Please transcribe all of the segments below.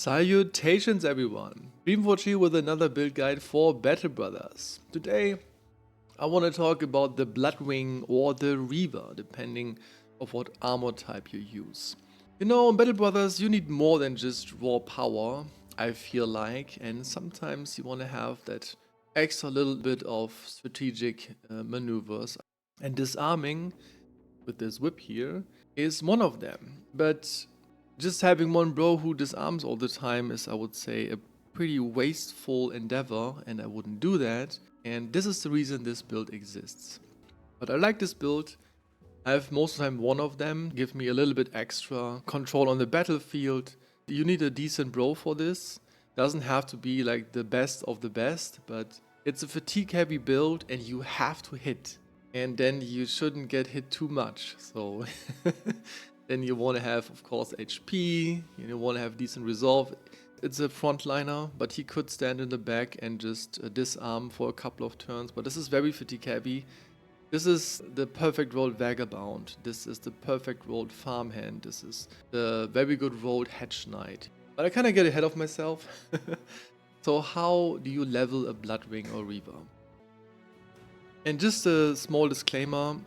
Salutations everyone! Dreamforge here with another build guide for Battle Brothers. Today I want to talk about the Bloodwing or the Reaver, depending of what armor type you use. You know, in Battle Brothers you need more than just raw power, I feel like, and sometimes you want to have that extra little bit of strategic maneuvers. And disarming with this whip here is one of them. But just having one bro who disarms all the time is, I would say, a pretty wasteful endeavor, and I wouldn't do that. And this is the reason this build exists. But I like this build. I have most of the time one of them, give me a little bit extra control on the battlefield. You need a decent bro for this. Doesn't have to be like the best of the best, but it's a fatigue heavy build and you have to hit. And then you shouldn't get hit too much. So then you want to have, of course, HP, you want to have decent resolve. It's a frontliner, but he could stand in the back and just disarm for a couple of turns. But this is very fatigue heavy. This is the perfect rolled Vagabond. This is the perfect rolled Farmhand. This is the very good rolled Hedge Knight. But I kind of get ahead of myself. So how do you level a Bloodwing or Reaver? And just a small disclaimer,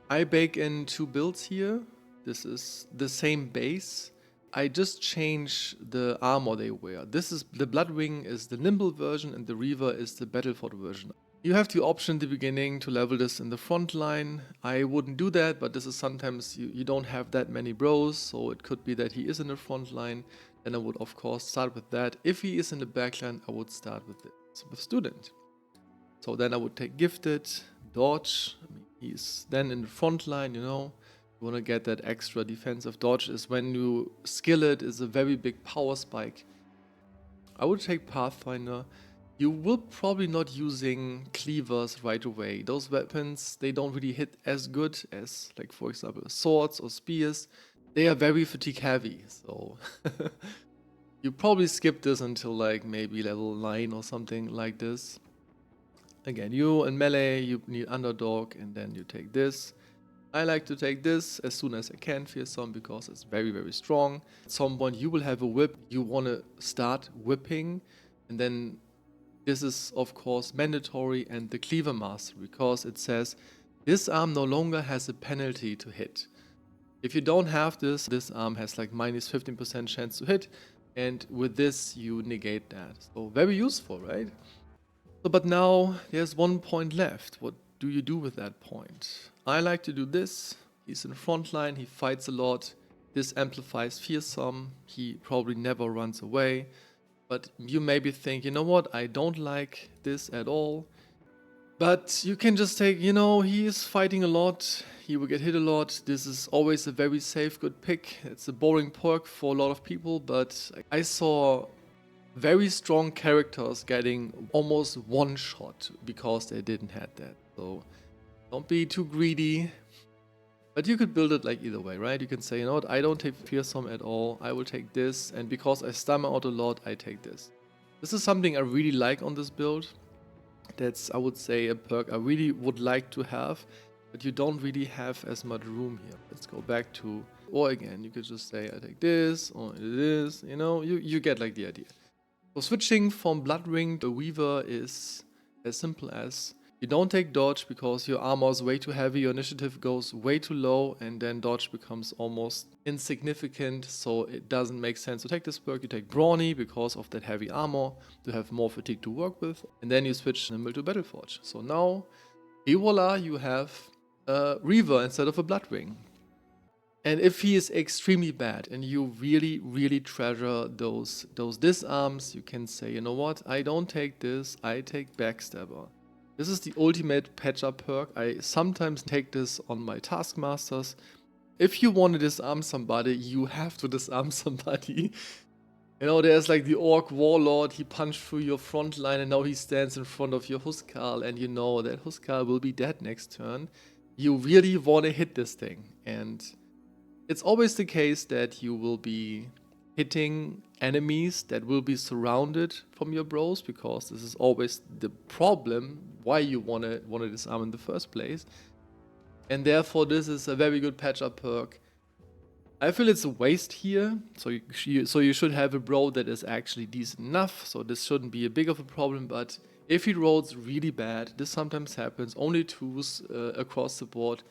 I bake in two builds here. This is the same base. I just change the armor they wear. This is the Bloodwing is the nimble version and the Reaver is the Battleford version. You have the option at the beginning to level this in the front line. I wouldn't do that, but this is sometimes you don't have that many bros, so it could be that he is in the front line. Then I would of course start with that. If he is in the back line, I would start with this, with Student. So then I would take Gifted, Dodge. I mean, he's then in the front line, you know. You want to get that extra defensive dodge is when you skill it is a very big power spike. I would take Pathfinder. You will probably not using cleavers right away. Those weapons, they don't really hit as good as, like, for example, swords or spears. They are very fatigue heavy, so you probably skip this until like maybe level 9 or something like this. Again, you in melee, you need underdog, and then you take this. I like to take this as soon as I can, Fearsome, because it's very, very strong. At some point you will have a whip, you want to start whipping, and then this is of course mandatory, and the Cleaver Master, because it says this arm no longer has a penalty to hit. If you don't have this, this arm has like minus 15% chance to hit, and with this you negate that. So very useful, right? So, but now there's 1 point left. What do you do with that point? I like to do this. He's in front line, he fights a lot. This amplifies Fearsome. He probably never runs away. But you maybe think, you know what, I don't like this at all. But you can just take, you know, he is fighting a lot. He will get hit a lot. This is always a very safe, good pick. It's a boring perk for a lot of people, but I saw very strong characters getting almost one shot because they didn't have that. So don't be too greedy. But you could build it like either way, right? You can say, you know what, I don't take Fearsome at all. I will take this, and because I stun out a lot, I take this. This is something I really like on this build. That's, I would say, a perk I really would like to have, but you don't really have as much room here. Let's go back to, or again, you could just say, I take this, or this, you know, you get like the idea. So switching from Bloodwing to Reaver is as simple as you don't take dodge because your armor is way too heavy, your initiative goes way too low, and then dodge becomes almost insignificant, so it doesn't make sense to take this perk. You take Brawny because of that heavy armor to have more fatigue to work with, and then you switch Nimble to Battleforge. So now, voila, you have a Reaver instead of a Bloodwing. And if he is extremely bad and you really, really treasure those disarms, you can say, you know what, I don't take this, I take Backstabber. This is the ultimate patch-up perk. I sometimes take this on my Taskmasters. If you want to disarm somebody, you have to disarm somebody. You know, there's like the Orc Warlord, he punched through your front line and now he stands in front of your Huskarl, and you know that Huskarl will be dead next turn. You really want to hit this thing, and it's always the case that you will be hitting enemies that will be surrounded from your bros, because this is always the problem why you want to disarm in the first place. And therefore this is a very good patch up perk. I feel it's a waste here, so you should have a bro that is actually decent enough, so this shouldn't be a big of a problem, but if he rolls really bad, this sometimes happens, only 2s across the board,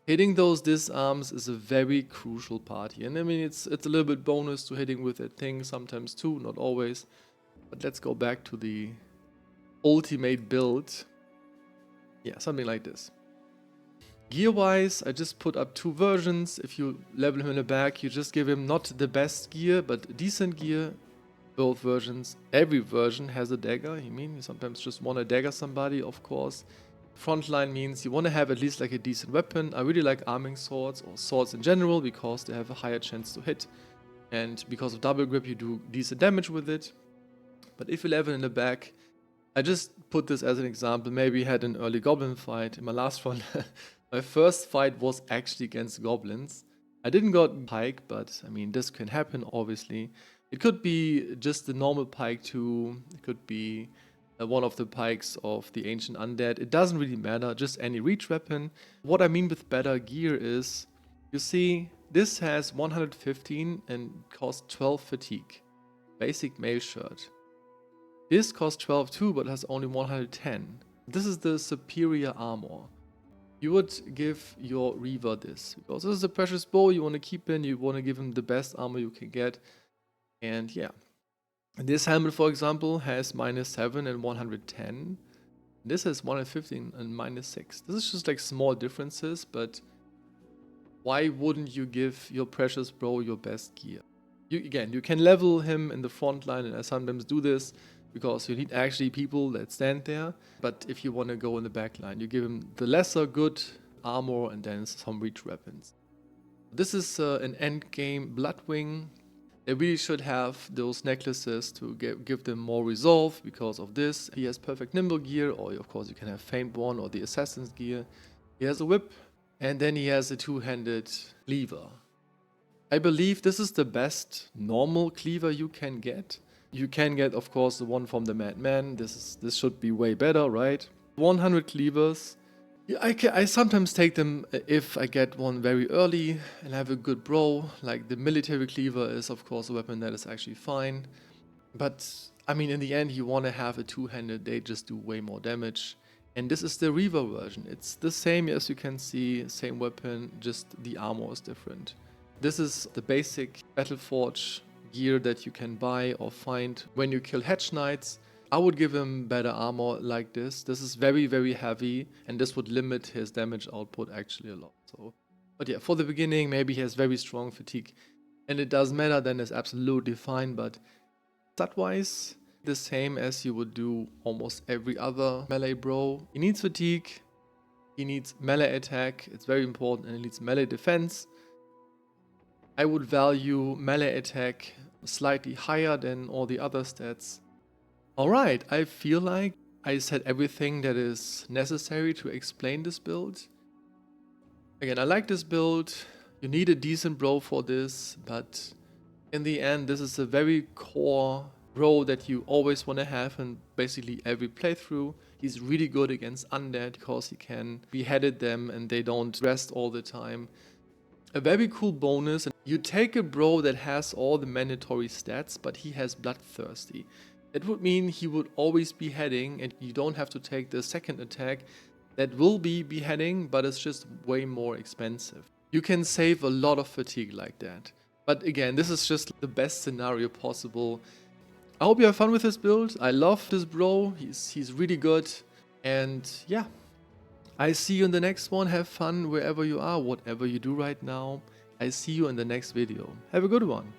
hitting those disarms is a very crucial part here. And I mean, it's a little bit bonus to hitting with that thing, sometimes too, not always. But let's go back to the ultimate build. Yeah, something like this. Gear-wise, I just put up 2 versions. If you level him in the back, you just give him not the best gear, but decent gear. Both versions. Every version has a dagger. I mean, you sometimes just want to dagger somebody, of course. Frontline means you want to have at least like a decent weapon. I really like arming swords or swords in general because they have a higher chance to hit. And because of double grip, you do decent damage with it. But if you level in the back, I just put this as an example. Maybe had an early goblin fight in my last run. My first fight was actually against goblins. I didn't got pike, but I mean, this can happen, obviously. It could be just the normal pike too. It could be one of the pikes of the ancient undead. It doesn't really matter, just any reach weapon. What I mean with better gear is, you see, this has 115 and costs 12 fatigue. Basic mail shirt. This costs 12 too, but has only 110. This is the superior armor. You would give your Reaver this, because this is a precious bow you want to keep in, you want to give him the best armor you can get. And yeah. This helmet, for example, has -7 and 110. This has 115 and -6. This is just like small differences, but why wouldn't you give your precious bro your best gear? You can level him in the front line, and I sometimes do this, because you need actually people that stand there. But if you want to go in the back line, you give him the lesser good armor and then some reach weapons. This is an end game Bloodwing. They really should have those necklaces to give them more resolve because of this. He has perfect nimble gear, or of course you can have Faintborn or the assassin's gear. He has a whip, and then he has a 2-handed cleaver. I believe this is the best normal cleaver you can get. You can get, of course, the one from the Madman. This should be way better, right? 100 cleavers. Yeah, I sometimes take them if I get one very early and have a good bro. Like the military cleaver is, of course, a weapon that is actually fine. But, I mean, in the end, you want to have a 2-handed. They just do way more damage. And this is the Reaver version. It's the same, as you can see, same weapon, just the armor is different. This is the basic Battleforge gear that you can buy or find when you kill Hedge Knights. I would give him better armor like this. This is very, very heavy, and this would limit his damage output actually a lot. So, but yeah, for the beginning, maybe he has very strong fatigue, and it doesn't matter, then it's absolutely fine. But stat-wise, the same as you would do almost every other melee bro. He needs fatigue, he needs melee attack, it's very important, and he needs melee defense. I would value melee attack slightly higher than all the other stats. Alright, I feel like I said everything that is necessary to explain this build. Again, I like this build. You need a decent bro for this, but in the end, this is a very core bro that you always want to have in basically every playthrough. He's really good against undead because he can beheaded them and they don't rest all the time. A very cool bonus, you take a bro that has all the mandatory stats, but he has bloodthirsty. That would mean he would always be beheading, and you don't have to take the second attack that will be beheading, but it's just way more expensive. You can save a lot of fatigue like that. But again, this is just the best scenario possible. I hope you have fun with this build. I love this bro, he's really good. And yeah, I see you in the next one. Have fun wherever you are, whatever you do right now. I see you in the next video. Have a good one.